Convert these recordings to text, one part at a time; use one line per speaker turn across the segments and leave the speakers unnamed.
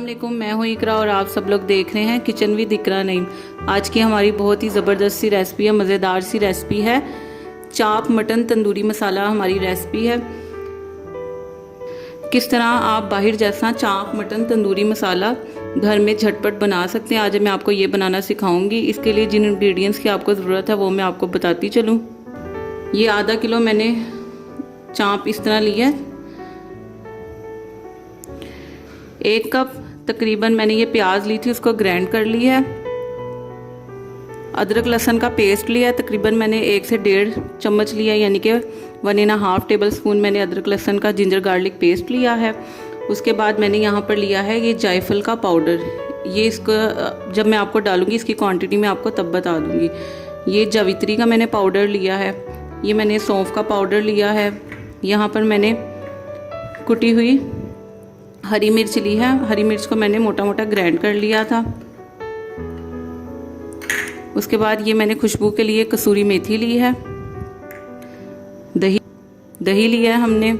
अस्सलाम वालेकुम, मैं हूँ इकरा और आप सब लोग देख रहे हैं किचन विद इकरा नईम। आज की हमारी बहुत ही ज़बरदस्त सी रेसिपी है, मज़ेदार सी रेसिपी है। चाप मटन तंदूरी मसाला हमारी रेसिपी है। किस तरह आप बाहर जैसा चाप मटन तंदूरी मसाला घर में झटपट बना सकते हैं, आज मैं आपको ये बनाना सिखाऊंगी। इसके लिए जिन इंग्रेडिएंट्स की आपको ज़रूरत है वो मैं आपको बताती चलूँ। ये आधा किलो मैंने चाप इस तरह लिया है। 1 कप तकरीबन मैंने ये प्याज ली थी, उसको ग्राइंड कर लिया है। अदरक लहसुन का पेस्ट लिया है, तकरीबन मैंने 1 से 1.5 चम्मच लिया है, यानी कि 1.5 टेबल स्पून मैंने अदरक लहसुन का जिंजर गार्लिक पेस्ट लिया है। उसके बाद मैंने यहाँ पर लिया है ये जायफल का पाउडर। ये इसको जब मैं आपको डालूंगी इसकी क्वांटिटी मैं आपको तब बता दूंगी। ये जावित्री का मैंने पाउडर लिया है। ये मैंने सौंफ का पाउडर लिया है। यहाँ पर मैंने कुटी हुई हरी मिर्च ली है। हरी मिर्च को मैंने मोटा मोटा ग्राइंड कर लिया था। उसके बाद ये मैंने खुशबू के लिए कसूरी मेथी ली है। दही लिया है हमने।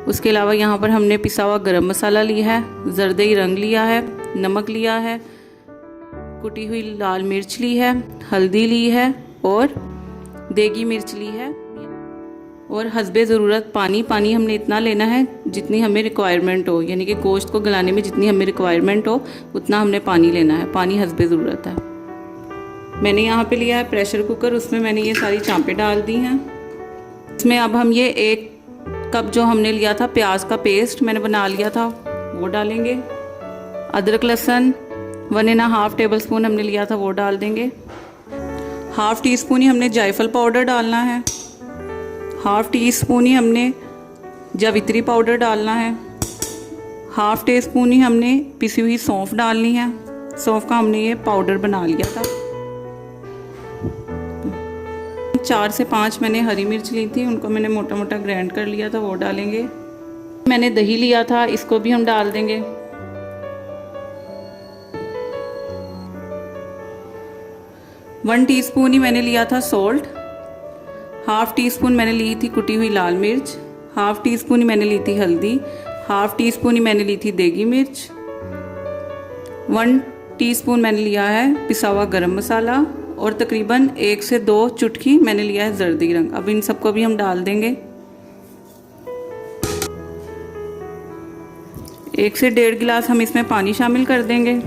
उसके अलावा यहाँ पर हमने पिसा हुआ गरम मसाला लिया है, जरदई रंग लिया है, नमक लिया है, कुटी हुई लाल मिर्च ली है, हल्दी ली है और देगी मिर्च ली है और हस्बे ज़रूरत पानी हमने इतना लेना है जितनी हमें रिक्वायरमेंट हो, यानी कि गोश्त को गलाने में जितनी हमें रिक्वायरमेंट हो उतना हमने पानी लेना है। पानी हस्बे ज़रूरत है। मैंने यहाँ पे लिया है प्रेशर कुकर, उसमें मैंने ये सारी चांपें डाल दी हैं। इसमें अब हम ये 1 कप जो हमने लिया था प्याज का पेस्ट मैंने बना लिया था वो डालेंगे। अदरक लहसुन 1.5 टेबल स्पून हमने लिया था वो डाल देंगे। 1/2 टीस्पून ही हमने जायफल पाउडर डालना है। 1/2 टीस्पून ही हमने जावित्री पाउडर डालना है। 1/2 टीस्पून ही हमने पिसी हुई सौंफ डालनी है। सौंफ का हमने ये पाउडर बना लिया था। 4 से 5 मैंने हरी मिर्च ली थी, उनको मैंने मोटा मोटा ग्राइंड कर लिया था, वो डालेंगे। मैंने दही लिया था, इसको भी हम डाल देंगे। वन टीस्पून ही मैंने लिया था सॉल्ट। 1/2 टीस्पून मैंने ली थी कुटी हुई लाल मिर्च। 1/2 टीस्पून ही मैंने ली थी हल्दी। 1/2 टीस्पून ही मैंने ली थी देगी मिर्च। 1 टीस्पून मैंने लिया है पिसा हुआ गरम मसाला और तकरीबन 1 से 2 चुटकी मैंने लिया है जर्दी रंग। अब इन सबको भी हम डाल देंगे। 1 से 1.5 गिलास हम इसमें पानी शामिल कर देंगे।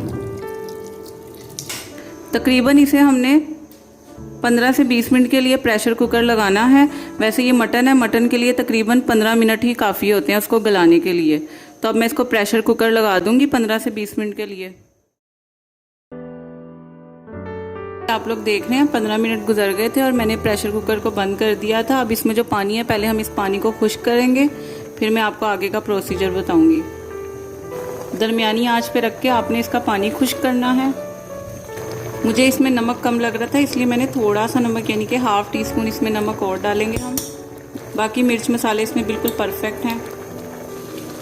तकरीबन इसे हमने 15 से 20 मिनट के लिए प्रेशर कुकर लगाना है। वैसे ये मटन है, मटन के लिए तकरीबन 15 मिनट ही काफ़ी होते हैं उसको गलाने के लिए। तो अब मैं इसको प्रेशर कुकर लगा दूंगी 15 से 20 मिनट के लिए। आप लोग देख रहे हैं 15 मिनट गुजर गए थे और मैंने प्रेशर कुकर को बंद कर दिया था। अब इसमें जो पानी है पहले हम इस पानी को खुश्क करेंगे, फिर मैं आपको आगे का प्रोसीजर बताऊंगी। दरमियानी आंच पे रख के आपने इसका पानी खुश्क करना है। मुझे इसमें नमक कम लग रहा था इसलिए मैंने थोड़ा सा नमक यानी कि 1/2 टीस्पून इसमें नमक और डालेंगे हम। बाकी मिर्च मसाले इसमें बिल्कुल परफेक्ट हैं।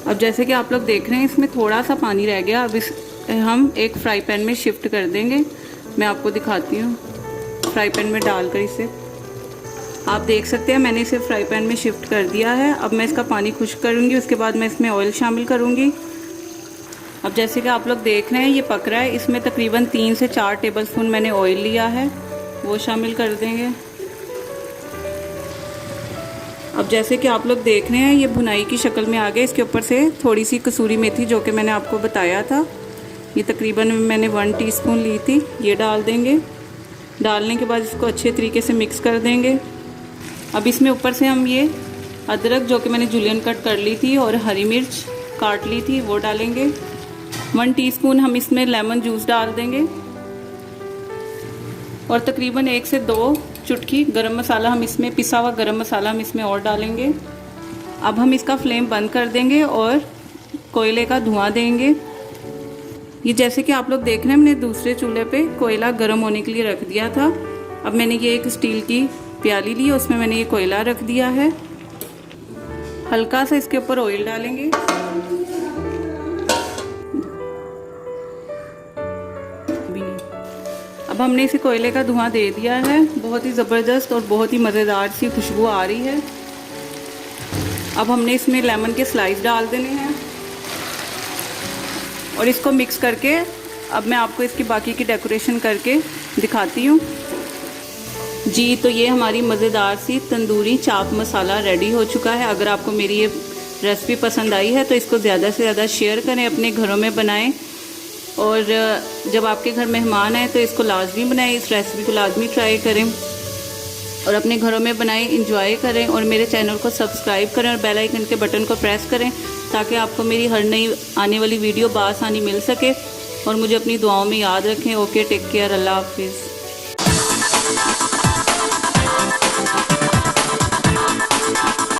अब जैसे कि आप लोग देख रहे हैं इसमें थोड़ा सा पानी रह गया। अब हम एक फ्राई पैन में शिफ्ट कर देंगे। मैं आपको दिखाती हूँ फ्राई पैन में डालकर इसे। आप देख सकते हैं मैंने इसे फ्राई पैन में शिफ्ट कर दिया है। अब मैं इसका पानी खुश्क करूँगी, उसके बाद मैं इसमें ऑयल शामिल करूँगी। अब जैसे कि आप लोग देख रहे हैं ये पक रहा है। इसमें तकरीबन 3 से 4 टेबल स्पून मैंने ऑयल लिया है, वो शामिल कर देंगे। अब जैसे कि आप लोग देख रहे हैं ये भुनाई की शक्ल में आ गया। इसके ऊपर से थोड़ी सी कसूरी मेथी जो कि मैंने आपको बताया था, ये तकरीबन मैंने 1 टीस्पून ली थी, ये डाल देंगे। डालने के बाद इसको अच्छे तरीके से मिक्स कर देंगे। अब इसमें ऊपर से हम ये अदरक जो कि मैंने जूलियन कट कर ली थी और हरी मिर्च काट ली थी वो डालेंगे। 1 टीस्पून हम इसमें लेमन जूस डाल देंगे और तकरीबन 1 से 2 चुटकी गरम मसाला हम इसमें पिसा हुआ गरम मसाला हम इसमें और डालेंगे। अब हम इसका फ्लेम बंद कर देंगे और कोयले का धुआं देंगे। ये जैसे कि आप लोग देख रहे हैं मैंने दूसरे चूल्हे पे कोयला गर्म होने के लिए रख दिया था। अब मैंने ये एक स्टील की प्याली ली, उसमें मैंने ये कोयला रख दिया है। हल्का सा इसके ऊपर ऑयल डालेंगे। अब हमने इसे कोयले का धुआं दे दिया है। बहुत ही ज़बरदस्त और बहुत ही मज़ेदार सी खुशबू आ रही है। अब हमने इसमें लेमन के स्लाइस डाल देने हैं। और इसको मिक्स करके अब मैं आपको इसकी बाकी की डेकोरेशन करके दिखाती हूँ जी। तो ये हमारी मज़ेदार सी तंदूरी चाप मसाला रेडी हो चुका है। अगर आपको मेरी ये रेसिपी पसंद आई है तो इसको ज़्यादा से ज़्यादा शेयर करें, अपने घरों में बनाएं। और जब आपके घर मेहमान आए तो इसको लाजमी बनाएं, इस रेसिपी को लाजमी ट्राई करें और अपने घरों में बनाएं, इंजॉय करें। और मेरे चैनल को सब्सक्राइब करें और बेल आइकन के बटन को प्रेस करें ताकि आपको मेरी हर नई आने वाली वीडियो बआसानी मिल सके। और मुझे अपनी दुआओं में याद रखें। ओके, टेक केयर, अल्लाह हाफिज़।